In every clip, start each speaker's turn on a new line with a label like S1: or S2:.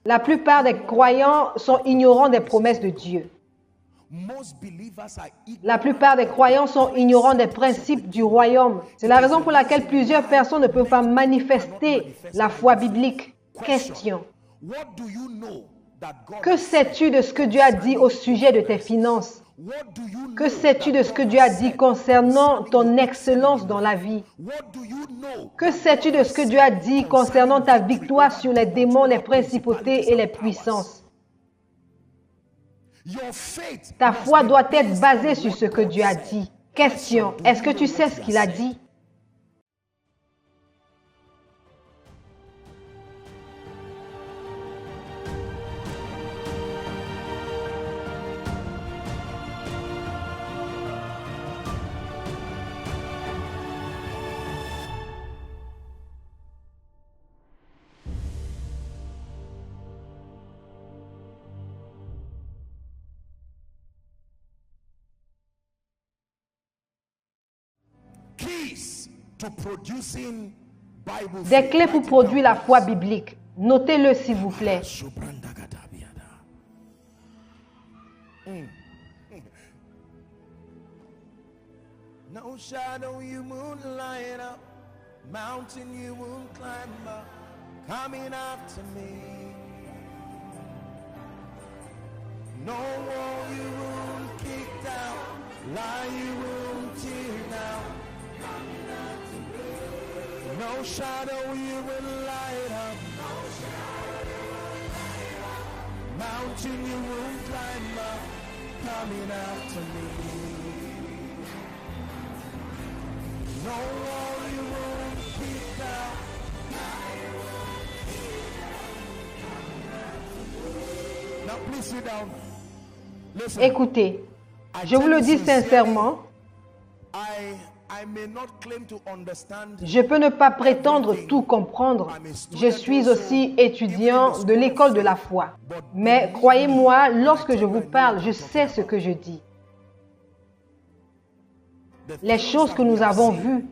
S1: La plupart des croyants sont ignorants des promesses de Dieu. La plupart des croyants sont ignorants des principes du royaume. C'est la raison pour laquelle plusieurs personnes ne peuvent pas manifester la foi biblique. Question. Que sais-tu de ce que Dieu a dit au sujet de tes finances? Que sais-tu de ce que Dieu a dit concernant ton excellence dans la vie? Que sais-tu de ce que Dieu a dit concernant ta victoire sur les démons, les principautés et les puissances? Ta foi doit être basée sur ce que Dieu a dit. Question, est-ce que tu sais ce qu'il a dit? Des clés pour produire la foi biblique. Notez-le s'il vous plaît.
S2: No shadow you won't light up, mountain you won't climb up, coming after me. No wall you won't kick down, lie you won't tear down. No shadow you will light up, mountain you won't climb up, coming after me. No wall you won't keep down. Now please sit down. Listen.
S1: Écoutez, je vous le dis sincèrement, je peux ne pas prétendre tout comprendre. Je suis aussi étudiant de l'école de la foi. Mais croyez-moi, lorsque je vous parle, je sais ce que je dis. Les choses que nous avons vues,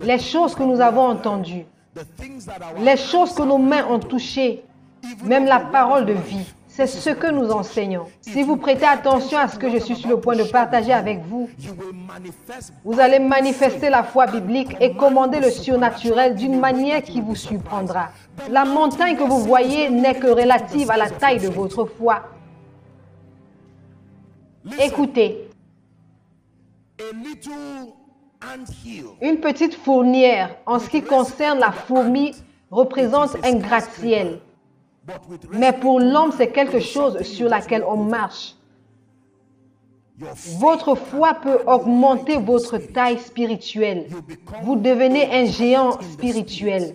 S1: les choses que nous avons entendues, les choses que nos mains ont touchées, même la parole de vie, c'est ce que nous enseignons. Si vous prêtez attention à ce que je suis sur le point de partager avec vous, vous allez manifester la foi biblique et commander le surnaturel d'une manière qui vous surprendra. La montagne que vous voyez n'est que relative à la taille de votre foi. Écoutez. Une petite fournière, en ce qui concerne la fourmi, représente un gratte-ciel. Mais pour l'homme, c'est quelque chose sur laquelle on marche. Votre foi peut augmenter votre taille spirituelle. Vous devenez un géant spirituel.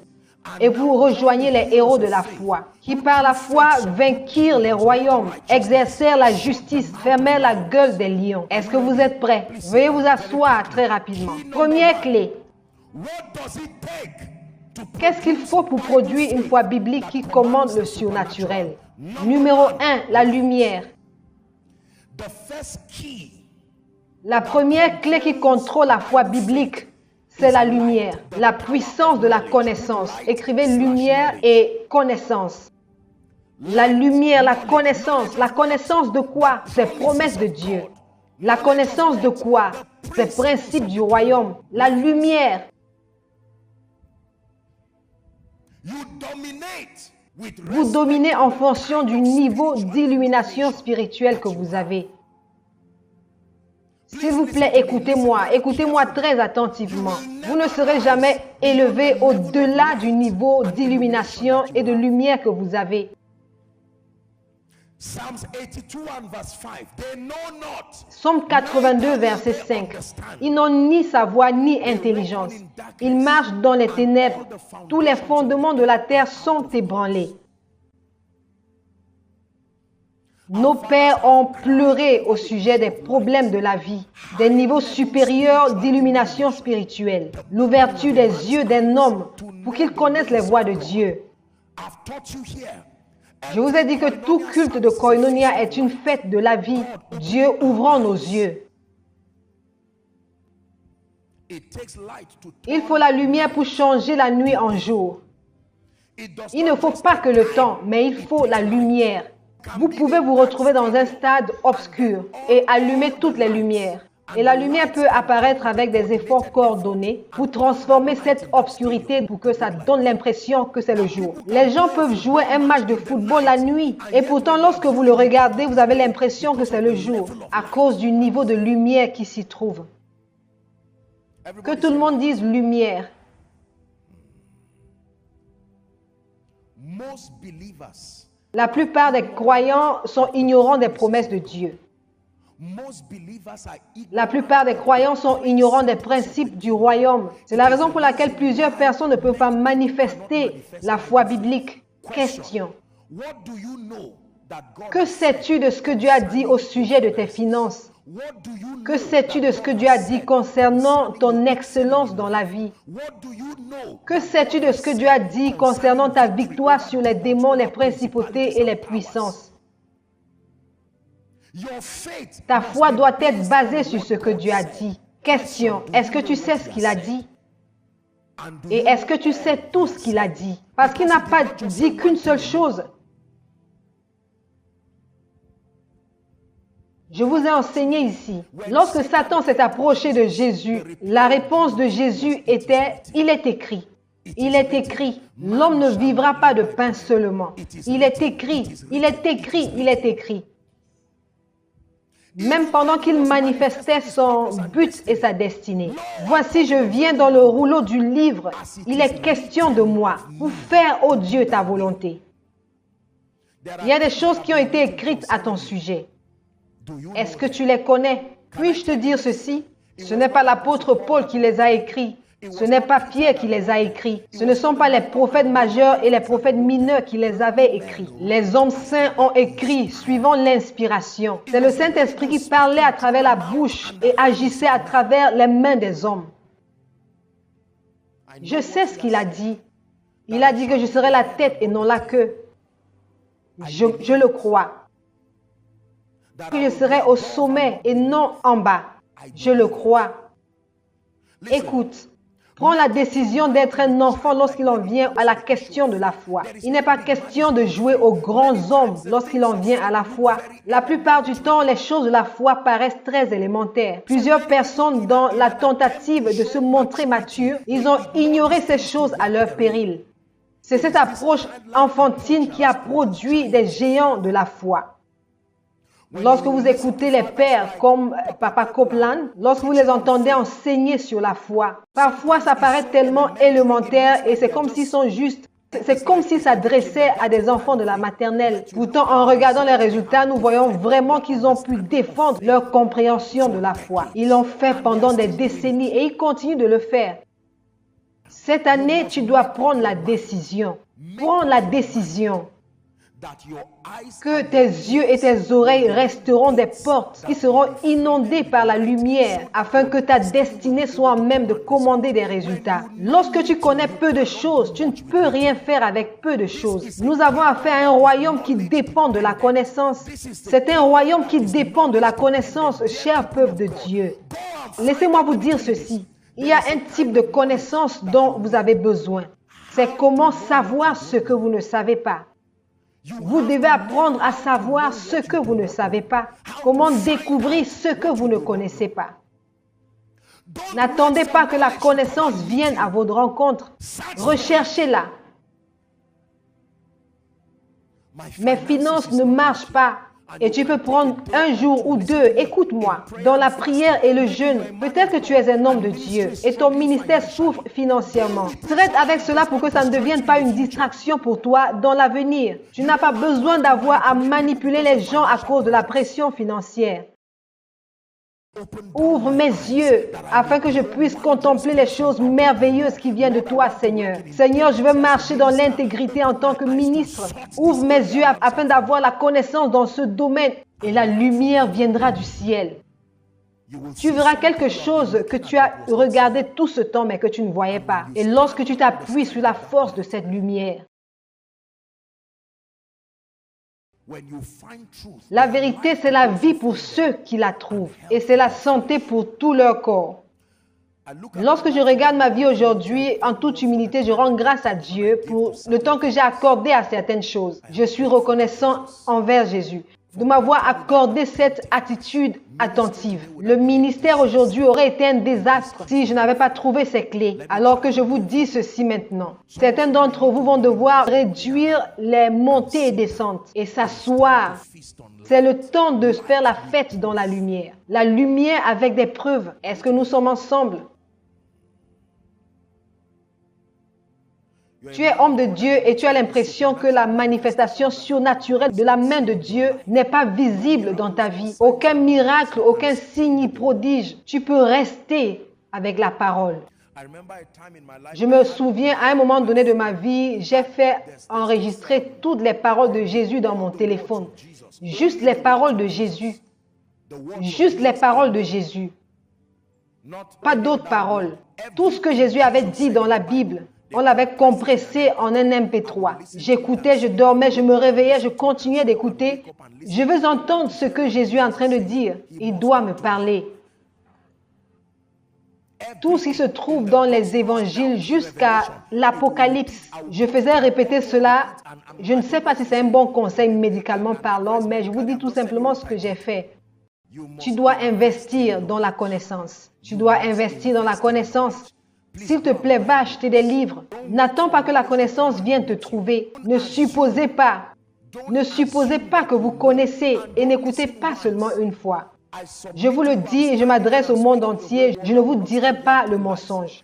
S1: Et vous rejoignez les héros de la foi, qui par la foi vainquirent les royaumes, exercèrent la justice, fermèrent la gueule des lions. Est-ce que vous êtes prêts? Veuillez vous asseoir très rapidement. Première clé. Qu'est-ce qu'il faut pour produire une foi biblique qui commande le surnaturel? Numéro 1, la lumière. La première clé qui contrôle la foi biblique, c'est la lumière, la puissance de la connaissance. Écrivez lumière et connaissance. La lumière, la connaissance de quoi? Ces promesses de Dieu. La connaissance de quoi? Ces principes du royaume. La lumière. Vous dominez en fonction du niveau d'illumination spirituelle que vous avez. S'il vous plaît, écoutez-moi très attentivement. Vous ne serez jamais élevé au-delà du niveau d'illumination et de lumière que vous avez. Psaume 82, verset 5. Ils n'ont ni savoir ni intelligence. Ils marchent dans les ténèbres. Tous les fondements de la terre sont ébranlés. Nos pères ont pleuré au sujet des problèmes de la vie, des niveaux supérieurs d'illumination spirituelle, l'ouverture des yeux d'un homme pour qu'il connaisse les voies de Dieu. Je vous ai dit que tout culte de Koinonia est une fête de la vie, Dieu ouvrant nos yeux. Il faut la lumière pour changer la nuit en jour. Il ne faut pas que le temps, mais il faut la lumière. Vous pouvez vous retrouver dans un stade obscur et allumer toutes les lumières. Et la lumière peut apparaître avec des efforts coordonnés pour transformer cette obscurité pour que ça donne l'impression que c'est le jour. Les gens peuvent jouer un match de football la nuit et pourtant lorsque vous le regardez, vous avez l'impression que c'est le jour à cause du niveau de lumière qui s'y trouve. Que tout le monde dise lumière. La plupart des croyants sont ignorants des promesses de Dieu. La plupart des croyants sont ignorants des principes du royaume. C'est la raison pour laquelle plusieurs personnes ne peuvent pas manifester la foi biblique. Question. Que sais-tu de ce que Dieu a dit au sujet de tes finances? Que sais-tu de ce que Dieu a dit concernant ton excellence dans la vie? Que sais-tu de ce que Dieu a dit concernant ta victoire sur les démons, les principautés et les puissances? Ta foi doit être basée sur ce que Dieu a dit. Question, est-ce que tu sais ce qu'il a dit? Et est-ce que tu sais tout ce qu'il a dit? Parce qu'il n'a pas dit qu'une seule chose. Je vous ai enseigné ici. Lorsque Satan s'est approché de Jésus, la réponse de Jésus était « Il est écrit ». Il est écrit, l'homme ne vivra pas de pain seulement. Il est écrit, il est écrit, il est écrit. Même pendant qu'il manifestait son but et sa destinée. Voici, je viens dans le rouleau du livre. Il est question de moi, pour faire, ô Dieu, ta volonté. Il y a des choses qui ont été écrites à ton sujet. Est-ce que tu les connais? Puis-je te dire ceci? Ce n'est pas l'apôtre Paul qui les a écrits. Ce n'est pas Pierre qui les a écrits. Ce ne sont pas les prophètes majeurs et les prophètes mineurs qui les avaient écrits. Les hommes saints ont écrit suivant l'inspiration. C'est le Saint-Esprit qui parlait à travers la bouche et agissait à travers les mains des hommes. Je sais ce qu'il a dit. Il a dit que je serai la tête et non la queue. Je le crois. Que je serai au sommet et non en bas. Je le crois. Écoute. Prends la décision d'être un enfant lorsqu'il en vient à la question de la foi. Il n'est pas question de jouer aux grands hommes lorsqu'il en vient à la foi. La plupart du temps, les choses de la foi paraissent très élémentaires. Plusieurs personnes, dans la tentative de se montrer matures, ils ont ignoré ces choses à leur péril. C'est cette approche enfantine qui a produit des géants de la foi. Lorsque vous écoutez les pères comme Papa Copeland, lorsque vous les entendez enseigner sur la foi, parfois ça paraît tellement élémentaire et c'est comme s'ils sont juste, c'est comme s'ils s'adressaient à des enfants de la maternelle. Pourtant, en regardant les résultats, nous voyons vraiment qu'ils ont pu défendre leur compréhension de la foi. Ils l'ont fait pendant des décennies et ils continuent de le faire. Cette année, tu dois prendre la décision. Prends la décision. Que tes yeux et tes oreilles resteront des portes qui seront inondées par la lumière afin que ta destinée soit même de commander des résultats. Lorsque tu connais peu de choses, tu ne peux rien faire avec peu de choses. Nous avons affaire à un royaume qui dépend de la connaissance. C'est un royaume qui dépend de la connaissance, cher peuple de Dieu. Laissez-moi vous dire ceci. Il y a un type de connaissance dont vous avez besoin. C'est comment savoir ce que vous ne savez pas. Vous devez apprendre à savoir ce que vous ne savez pas. Comment découvrir ce que vous ne connaissez pas. N'attendez pas que la connaissance vienne à votre rencontre. Recherchez-la. Mes finances ne marchent pas. Et tu peux prendre un jour ou deux, écoute-moi, dans la prière et le jeûne. Peut-être que tu es un homme de Dieu et ton ministère souffre financièrement. Traite avec cela pour que ça ne devienne pas une distraction pour toi dans l'avenir. Tu n'as pas besoin d'avoir à manipuler les gens à cause de la pression financière. Ouvre mes yeux afin que je puisse contempler les choses merveilleuses qui viennent de toi, Seigneur. Seigneur, je veux marcher dans l'intégrité en tant que ministre. Ouvre mes yeux afin d'avoir la connaissance dans ce domaine et la lumière viendra du ciel. Tu verras quelque chose que tu as regardé tout ce temps mais que tu ne voyais pas. Et lorsque tu t'appuies sur la force de cette lumière, la vérité, c'est la vie pour ceux qui la trouvent et c'est la santé pour tout leur corps. Lorsque je regarde ma vie aujourd'hui, en toute humilité, je rends grâce à Dieu pour le temps que j'ai accordé à certaines choses. Je suis reconnaissant envers Jésus de m'avoir accordé cette attitude attentive. Le ministère aujourd'hui aurait été un désastre si je n'avais pas trouvé ces clés. Alors que je vous dis ceci maintenant. Certains d'entre vous vont devoir réduire les montées et descentes et s'asseoir. C'est le temps de faire la fête dans la lumière. La lumière avec des preuves. Est-ce que nous sommes ensemble? Tu es homme de Dieu et tu as l'impression que la manifestation surnaturelle de la main de Dieu n'est pas visible dans ta vie. Aucun miracle, aucun signe ni prodige. Tu peux rester avec la parole. Je me souviens, à un moment donné de ma vie, j'ai fait enregistrer toutes les paroles de Jésus dans mon téléphone. Juste les paroles de Jésus. Juste les paroles de Jésus. Pas d'autres paroles. Tout ce que Jésus avait dit dans la Bible. On l'avait compressé en un MP3. J'écoutais, je dormais, je me réveillais, je continuais d'écouter. Je veux entendre ce que Jésus est en train de dire. Il doit me parler. Tout ce qui se trouve dans les évangiles jusqu'à l'Apocalypse. Je faisais répéter cela. Je ne sais pas si c'est un bon conseil médicalement parlant, mais je vous dis tout simplement ce que j'ai fait. Tu dois investir dans la connaissance. Tu dois investir dans la connaissance. S'il te plaît, va acheter des livres. N'attends pas que la connaissance vienne te trouver. Ne supposez pas. Ne supposez pas que vous connaissez et n'écoutez pas seulement une fois. Je vous le dis et je m'adresse au monde entier. Je ne vous dirai pas le mensonge.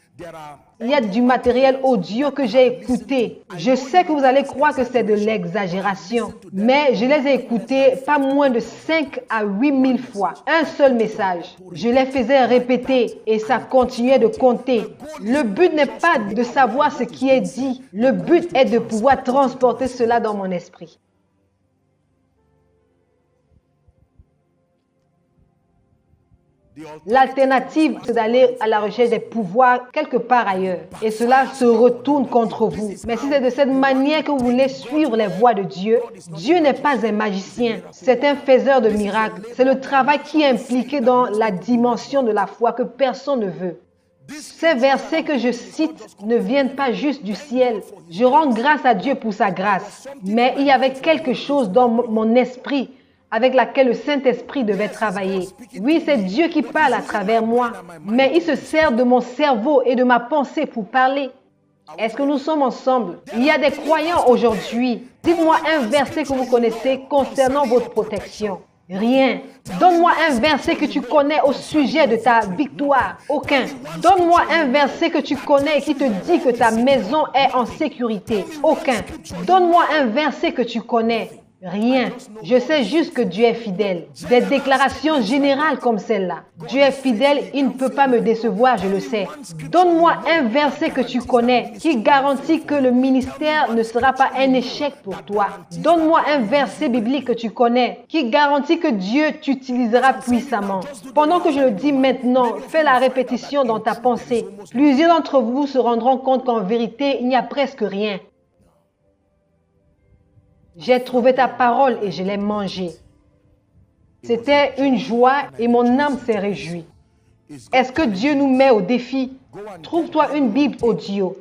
S1: Il y a du matériel audio que j'ai écouté. Je sais que vous allez croire que c'est de l'exagération, mais je les ai écoutés pas moins de 5 à 8 000 fois. Un seul message. Je les faisais répéter et ça continuait de compter. Le but n'est pas de savoir ce qui est dit. Le but est de pouvoir transporter cela dans mon esprit. L'alternative, c'est d'aller à la recherche des pouvoirs quelque part ailleurs. Et cela se retourne contre vous. Mais si c'est de cette manière que vous voulez suivre les voies de Dieu, Dieu n'est pas un magicien. C'est un faiseur de miracles. C'est le travail qui est impliqué dans la dimension de la foi que personne ne veut. Ces versets que je cite ne viennent pas juste du ciel. Je rends grâce à Dieu pour sa grâce. Mais il y avait quelque chose dans mon esprit avec laquelle le Saint-Esprit devait travailler. Oui, c'est Dieu qui parle à travers moi, mais il se sert de mon cerveau et de ma pensée pour parler. Est-ce que nous sommes ensemble? Il y a des croyants aujourd'hui. Dites-moi un verset que vous connaissez concernant votre protection. Rien. Donne-moi un verset que tu connais au sujet de ta victoire. Aucun. Donne-moi un verset que tu connais et qui te dit que ta maison est en sécurité. Aucun. Donne-moi un verset que tu connais. Rien. Je sais juste que Dieu est fidèle. Des déclarations générales comme celle-là. Dieu est fidèle, il ne peut pas me décevoir, je le sais. Donne-moi un verset que tu connais qui garantit que le ministère ne sera pas un échec pour toi. Donne-moi un verset biblique que tu connais qui garantit que Dieu t'utilisera puissamment. Pendant que je le dis maintenant, fais la répétition dans ta pensée. Plusieurs d'entre vous se rendront compte qu'en vérité, il n'y a presque rien. J'ai trouvé ta parole et je l'ai mangée. C'était une joie et mon âme s'est réjouie. Est-ce que Dieu nous met au défi? Trouve-toi une Bible audio.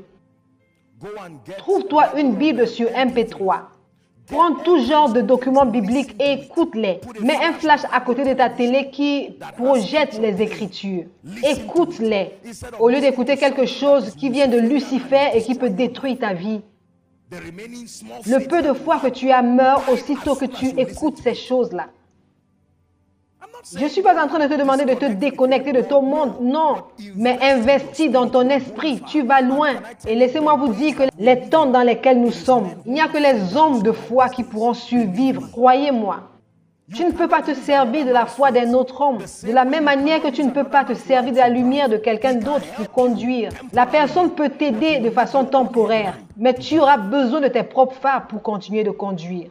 S1: Trouve-toi une Bible sur MP3. Prends tout genre de documents bibliques et écoute-les. Mets un flash à côté de ta télé qui projette les Écritures. Écoute-les. Au lieu d'écouter quelque chose qui vient de Lucifer et qui peut détruire ta vie. Le peu de foi que tu as meurt aussitôt que tu écoutes ces choses-là. Je ne suis pas en train de te demander de te déconnecter de ton monde, non. Mais investis dans ton esprit, tu vas loin. Et laissez-moi vous dire que les temps dans lesquels nous sommes, il n'y a que les hommes de foi qui pourront survivre, croyez-moi. Tu ne peux pas te servir de la foi d'un autre homme. De la même manière que tu ne peux pas te servir de la lumière de quelqu'un d'autre pour conduire. La personne peut t'aider de façon temporaire, mais tu auras besoin de tes propres phares pour continuer de conduire.